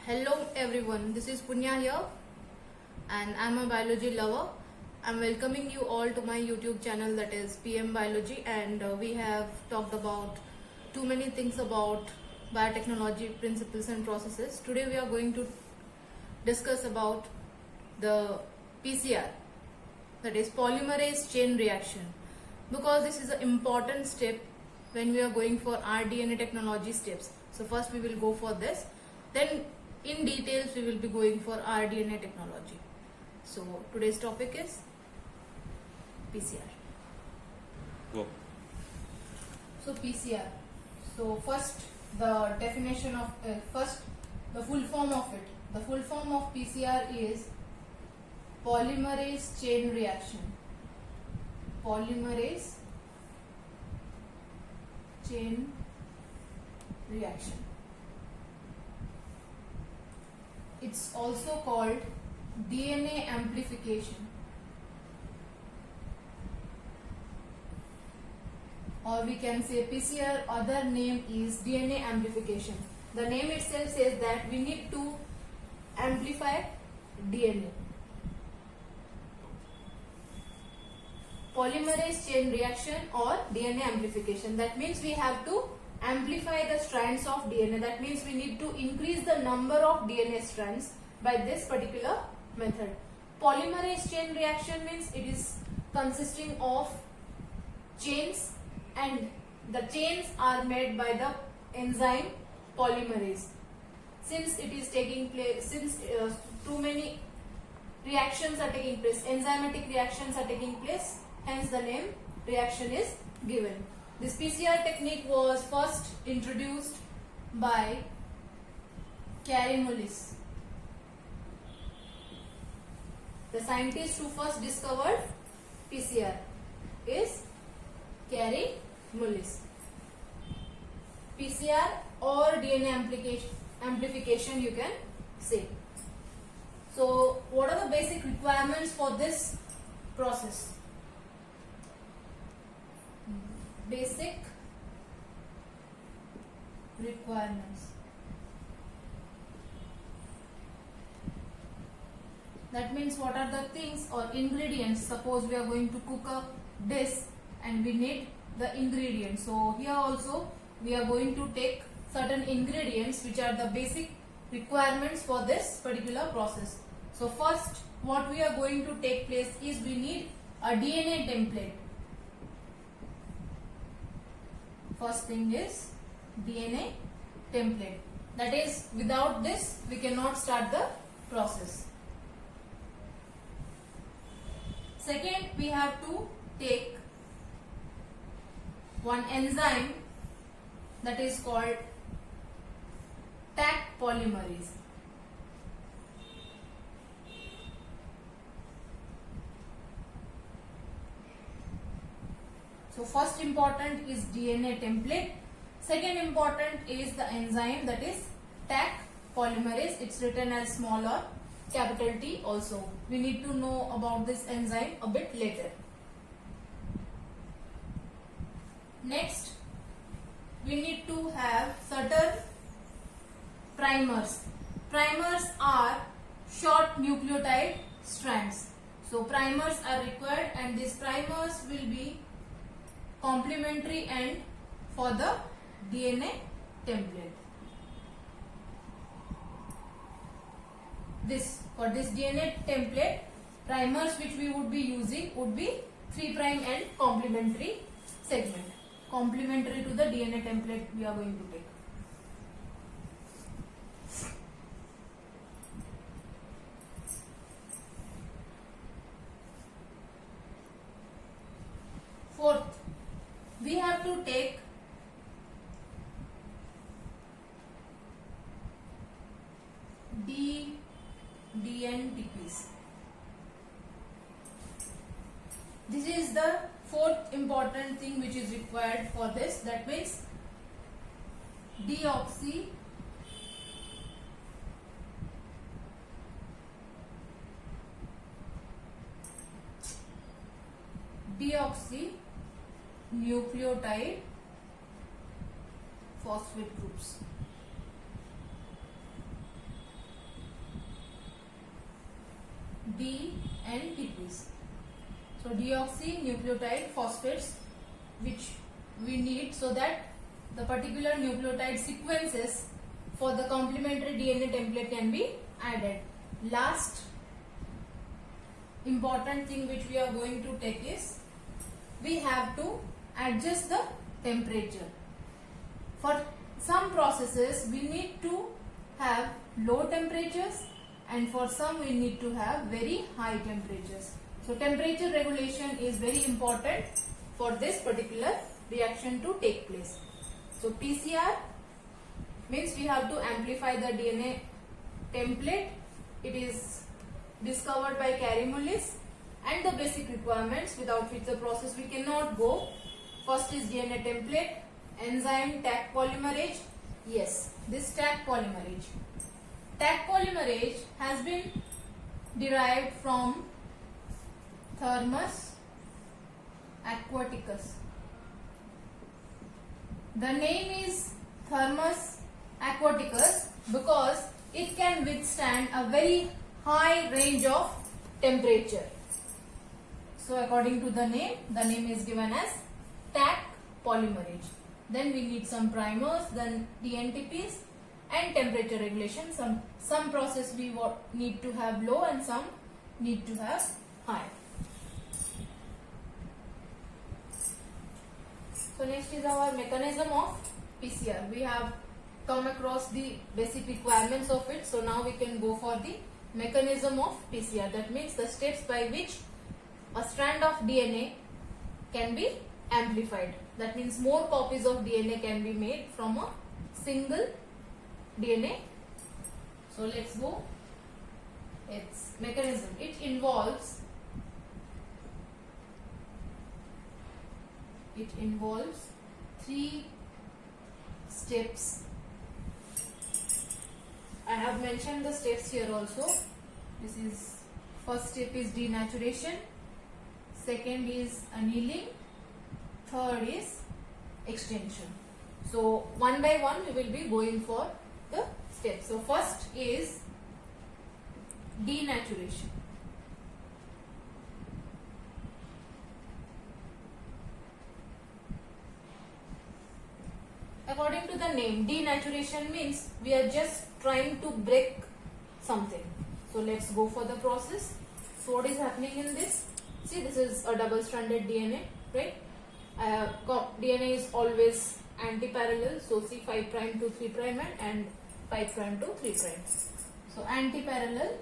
Hello everyone, this is Punya here and I'm a biology lover. I'm welcoming you all to my YouTube channel, that is PM Biology, and we have talked about too many things about biotechnology principles and processes. Today we are going to discuss about the PCR, that is polymerase chain reaction, because this is an important step when we are going for rDNA technology steps. So first we will go for this, then in details we will be going for rDNA technology. So today's topic is PCR. Go. So PCR. So first the definition of the full form of it. The full form of PCR is polymerase chain reaction. Polymerase chain reaction. It's also called DNA amplification, or we can say PCR other name is DNA amplification. The name itself says that we need to amplify DNA. Polymerase chain reaction or DNA amplification. That means we have to amplify the strands of DNA. That means we need to increase the number of DNA strands by this particular method. Polymerase chain reaction means it is consisting of chains, and the chains are made by the enzyme polymerase. Since it is taking place, since too many reactions are taking place, enzymatic reactions are taking place, hence the name reaction is given. This PCR technique was first introduced by Kary-Mullis, the scientist who first discovered PCR is Kary-Mullis. PCR or DNA amplification you can say. So what are the basic requirements for this process? Basic requirements. That means what are the things or ingredients. Suppose we are going to cook a dish and we need the ingredients. So here also we are going to take certain ingredients which are the basic requirements for this particular process. So first what we are going to take place is we need a DNA template. First thing is DNA template. That is, without this we cannot start the process. Second, we have to take one enzyme that is called Taq polymerase. So first important is DNA template. Second important is the enzyme, that is Taq polymerase. It's written as small or capital T also. We need to know about this enzyme a bit later. Next, we need to have certain primers. Primers are short nucleotide strands. So primers are required, and these primers will be complementary end for the DNA template. For this DNA template, primers which we would be using would be 3' and complementary segment. Complementary to the DNA template we are going to take. Fourth, we have to take DNTPs. This is the fourth important thing which is required for this. That means deoxynucleotide phosphate groups. DNTPs. So deoxynucleotide phosphates, which we need so that the particular nucleotide sequences for the complementary DNA template can be added. Last important thing which we are going to take is we have to adjust the temperature. For some processes we need to have low temperatures, and for some we need to have very high temperatures. So temperature regulation is very important for this particular reaction to take place. So PCR means we have to amplify the DNA template. It is discovered by Kary Mullis, and the basic requirements without which the process we cannot go. First is DNA template, enzyme Taq polymerase. Yes, this Taq polymerase. Taq polymerase has been derived from Thermus aquaticus. The name is Thermus aquaticus because it can withstand a very high range of temperature. So according to the name is given as Taq polymerase. Then we need some primers, then DNTPs, and temperature regulation. Some process we need to have low and some need to have high. So next is our mechanism of PCR. We have come across the basic requirements of it. So now we can go for the mechanism of PCR. That means the steps by which a strand of DNA can be amplified. That means more copies of DNA can be made from a single DNA. So let's go. Its mechanism. It involves three steps. I have mentioned the steps here also. This is first step is denaturation, second is annealing, third is extension. So one by one we will be going for the steps. So first is denaturation. According to the name, denaturation means we are just trying to break something. So let's go for the process. So what is happening in this? See, this is a double-stranded DNA, right? DNA is always anti-parallel. So C 5 prime to 3 prime and 5 prime to 3 prime. So anti-parallel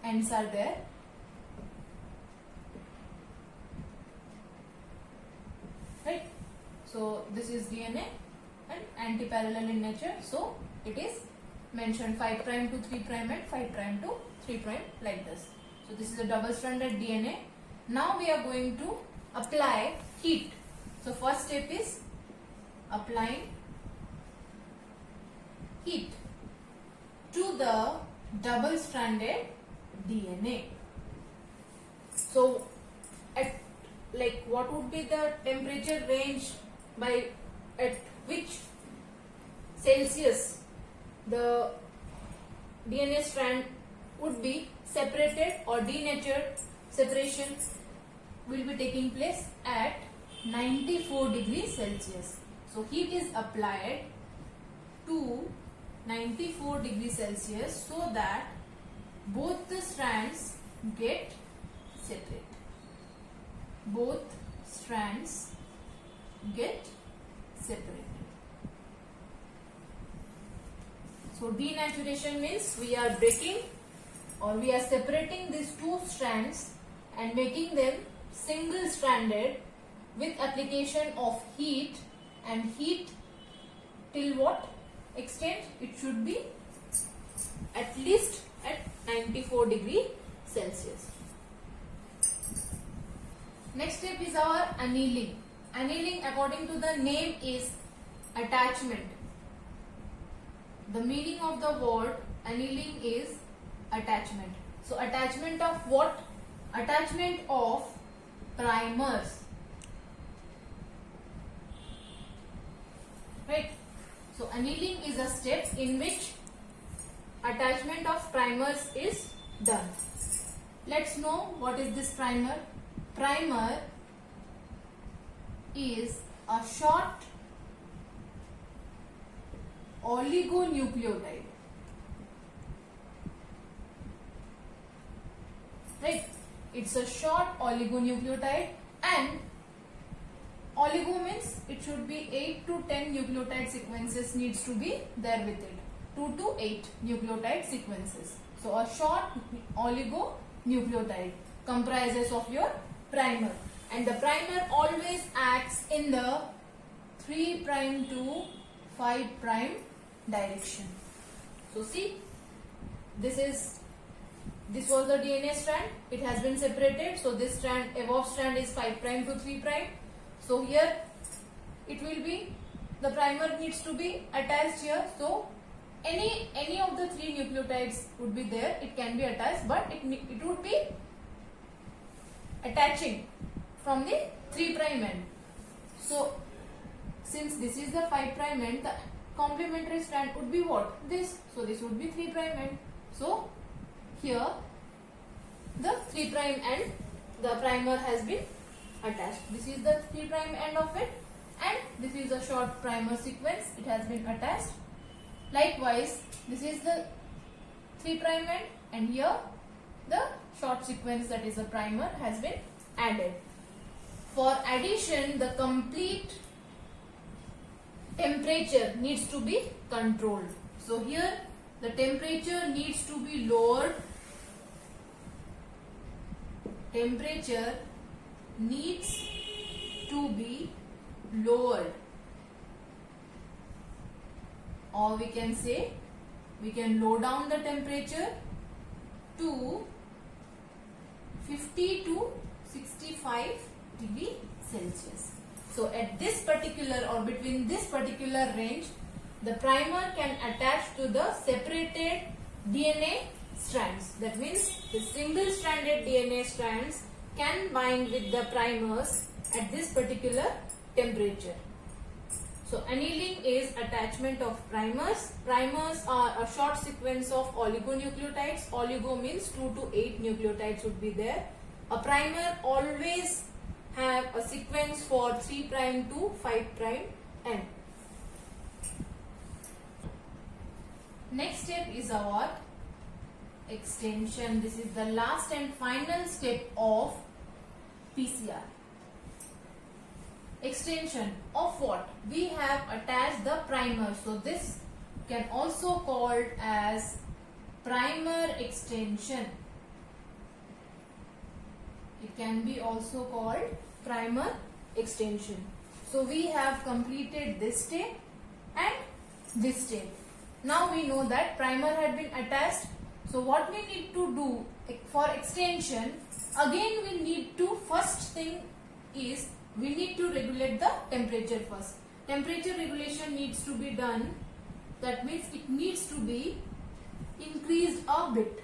ends are there. Right? So this is DNA and anti-parallel in nature. So it is mentioned 5 prime to 3 prime and 5 prime to 3 prime like this. So this is a double-stranded DNA. Now we are going to apply heat. So first step is applying heat to the double-stranded DNA. So at what would be the temperature range at which Celsius the DNA strand would be separated or denatured? Separation will be taking place at 94 degrees Celsius. So heat is applied to 94 degrees Celsius so that both the strands get separated. Both strands get separated. So denaturation means we are breaking or we are separating these two strands and making them single stranded with application of heat, and heat till what extent? It should be at least at 94 degrees Celsius. Next step is our annealing. Annealing, according to the name, is attachment. The meaning of the word annealing is attachment. So attachment of what? Attachment of primers. Right? So annealing is a step in which attachment of primers is done. let's know what is this primer. Primer is a short oligonucleotide. Right? It's a short oligonucleotide, and oligo means it should be 8 to 10 nucleotide sequences needs to be there with it. 2 to 8 nucleotide sequences. So a short oligonucleotide comprises of your primer, and the primer always acts in the 3' to 5' direction. So see, this was the DNA strand. It has been separated. So this strand, above strand is 5' to 3'. So here it will be, the primer needs to be attached here. So any of the 3 nucleotides would be there. It can be attached, but it would be attaching from the 3' end. So since this is the 5' end, the complementary strand would be what? This. So this would be 3' end. So here the 3' end, the primer has been attached. This is the 3' end of it, and this is a short primer sequence. It has been attached. Likewise, this is the 3' end, and here the short sequence, that is a primer, has been added. For addition, the complete temperature needs to be controlled. So here the temperature needs to be lowered. Temperature needs to be lowered, or we can say we can lower down the temperature to 50 to 65 degree Celsius. So at this particular, or between this particular range, the primer can attach to the separated DNA strands. That means the single stranded DNA strands can bind with the primers at this particular temperature. So annealing is attachment of primers. Primers are a short sequence of oligonucleotides. Oligo means 2 to 8 nucleotides would be there. A primer always have a sequence for 3' to 5' end. Next step is our extension. This is the last and final step of PCR. Extension of what? We have attached the primer. So this can also called as primer extension. It can be also called primer extension. So we have completed this step and this step. Now we know that primer had been attached. So what we need to do for extension, again we need to, first thing is we need to regulate the temperature first. Temperature regulation needs to be done. That means it needs to be increased a bit.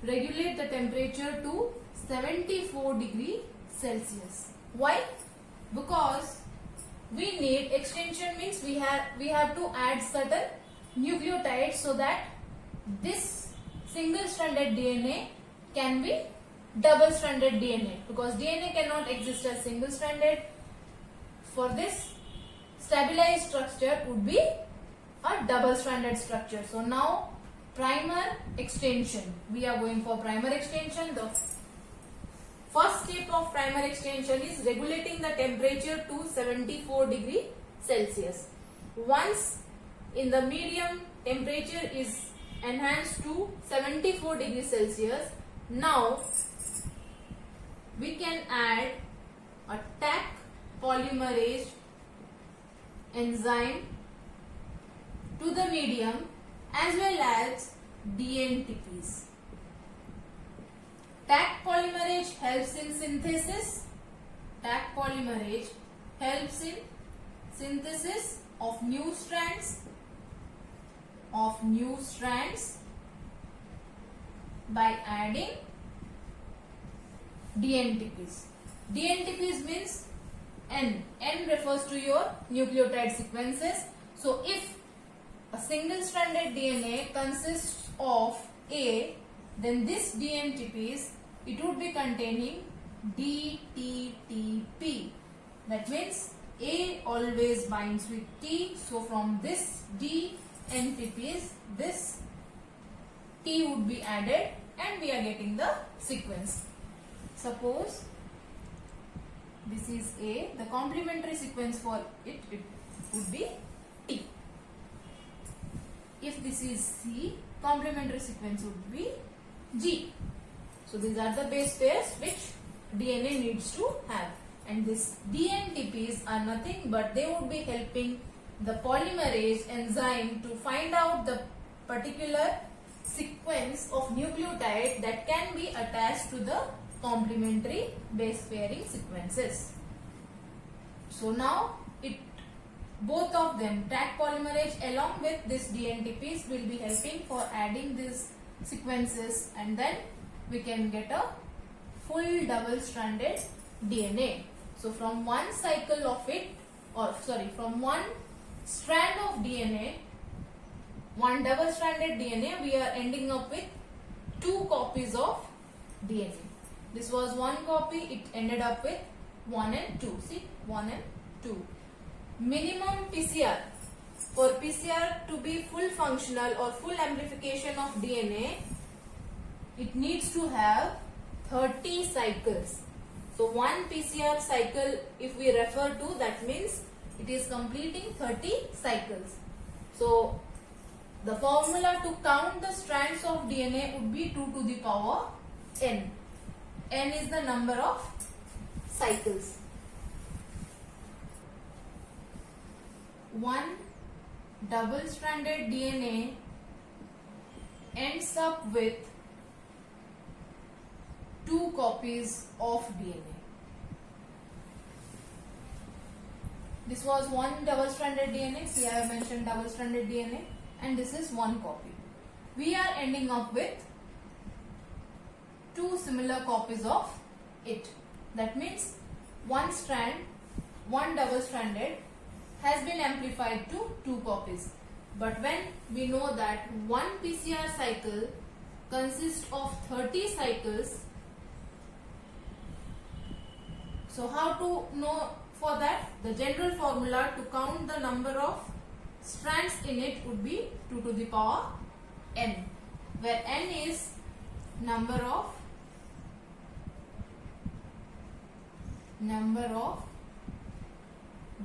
Regulate the temperature to 74 degree Celsius. Why? Because we need, extension means we have to add certain nucleotides so that this single stranded DNA can be double stranded DNA, because DNA cannot exist as single stranded. For this, stabilized structure would be a double stranded structure. So now primer extension, we are going for primer extension. The first step of primer extension is regulating the temperature to 74 degree Celsius. Once in the medium temperature is enhanced to 74 degree Celsius, now we can add a Taq polymerase enzyme to the medium as well as DNTPs. Taq polymerase helps in synthesis. Taq polymerase helps in synthesis of new strands by adding DNTPs. DNTPs means N. N refers to your nucleotide sequences. So if a single stranded DNA consists of A then this DNTPs, it would be containing DTTP. That means A always binds with T. So from this DNTPs, this T would be added and we are getting the sequence. Suppose this is A, the complementary sequence for it would be T. If this is C, complementary sequence would be G. So these are the base pairs which DNA needs to have. And this DNTPs are nothing but they would be helping the polymerase enzyme to find out the particular sequence of nucleotide that can be attached to the complementary base pairing sequences. So now both of them, Taq polymerase along with this DNTPs, will be helping for adding these sequences, and then we can get a full double-stranded DNA. So from one cycle of it, from one strand of DNA, one double-stranded DNA, we are ending up with 2 copies of DNA. This was 1 copy, it ended up with 1 and 2. See, 1 and 2. Minimum PCR. For PCR to be full functional or full amplification of DNA, it needs to have 30 cycles. So 1 PCR cycle, if we refer to, that means it is completing 30 cycles. So the formula to count the strands of DNA would be 2 to the power n. N is the number of cycles. One double-stranded DNA ends up with 2 copies of DNA. This was 1 double-stranded DNA. See, I have mentioned double-stranded DNA, and this is 1 copy. We are ending up with 2 similar copies of it. That means 1 strand, 1 double-stranded, has been amplified to 2 copies. But when we know that 1 PCR cycle consists of 30 cycles, so how to know for that? The general formula to count the number of strands in it would be 2 to the power n, where n is number of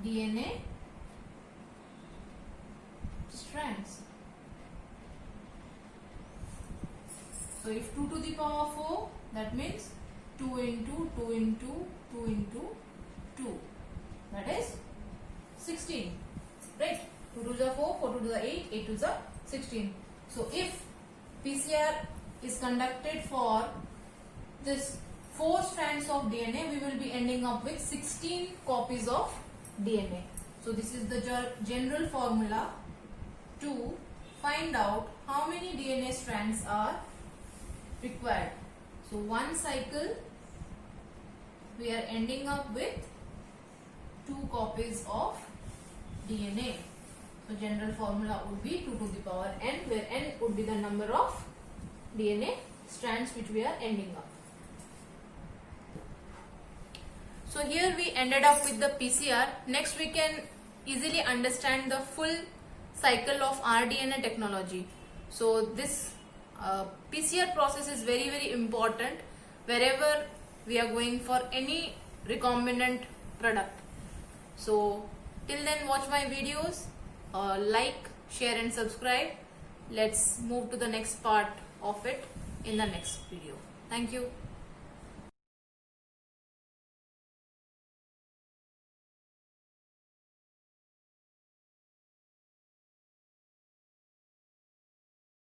DNA strands. So if 2 to the power 4, that means 2 into 2 into 2 into 2, that is 16, right? 2 to the 4, 4 to the 8, 8 to the 16. So if PCR is conducted for this 4 strands of DNA, we will be ending up with 16 copies of DNA. So this is the general formula to find out how many DNA strands are required. So 1 cycle, we are ending up with 2 copies of DNA. So general formula would be 2 to the power n, where n would be the number of DNA strands which we are ending up. So here we ended up with the PCR. Next we can easily understand the full cycle of rDNA technology. So this PCR process is very, very important wherever we are going for any recombinant product. So till then, watch my videos, like, share and subscribe. Let's move to the next part of it in the next video. Thank you.